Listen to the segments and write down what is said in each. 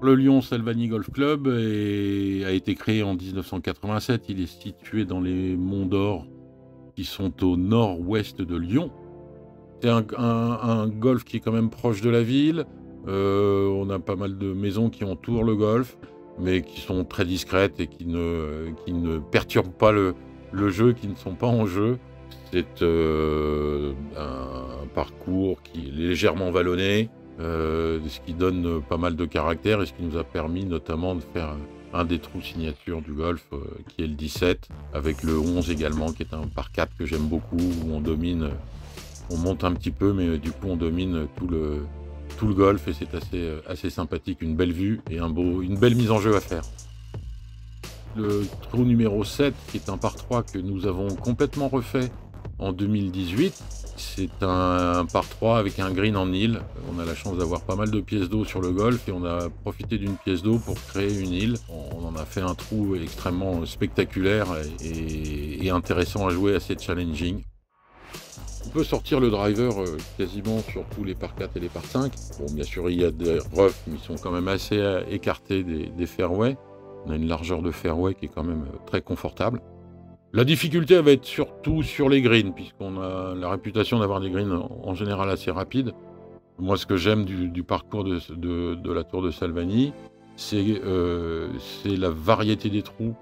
Le Lyon-Salvagny Golf Club a été créé en 1987. Il est situé dans les Monts d'Or, qui sont au nord-ouest de Lyon. C'est un golf qui est quand même proche de la ville. On a pas mal de maisons qui entourent le golf, mais qui sont très discrètes et qui ne perturbent pas le jeu, qui ne sont pas en jeu. C'est un parcours qui est légèrement vallonné, ce qui donne pas mal de caractère et ce qui nous a permis notamment de faire un des trous signature du golf, qui est le 17, avec le 11 également, qui est un par 4 que j'aime beaucoup, où on domine, on monte un petit peu, mais du coup on domine tout le golf et c'est assez sympathique, une belle vue et une belle mise en jeu à faire. Le trou numéro 7, qui est un par 3 que nous avons complètement refait en 2018, c'est un par 3 avec un green en île. On a la chance d'avoir pas mal de pièces d'eau sur le golf et on a profité d'une pièce d'eau pour créer une île. On en a fait un trou extrêmement spectaculaire et intéressant à jouer, assez challenging. On peut sortir le driver quasiment sur tous les par 4 et les par 5. Bon, bien sûr, il y a des roughs, mais ils sont quand même assez écartés des fairways. On a une largeur de fairway qui est quand même très confortable. La difficulté elle va être surtout sur les greens, puisqu'on a la réputation d'avoir des greens en général assez rapides. Moi, ce que j'aime du parcours de la Tour de Salvagny, c'est la variété des trous.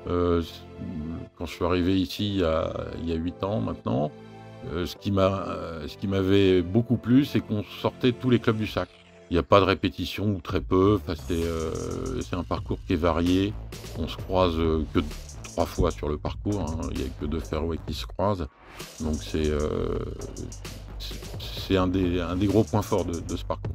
Quand je suis arrivé ici il y a 8 ans maintenant, ce qui m'avait beaucoup plu, c'est qu'on sortait tous les clubs du sac. Il n'y a pas de répétition ou très peu. Enfin, c'est un parcours qui est varié. On se croise que 3 fois sur le parcours, hein. Il n'y a que 2 fairways qui se croisent. Donc c'est un des gros points forts de ce parcours.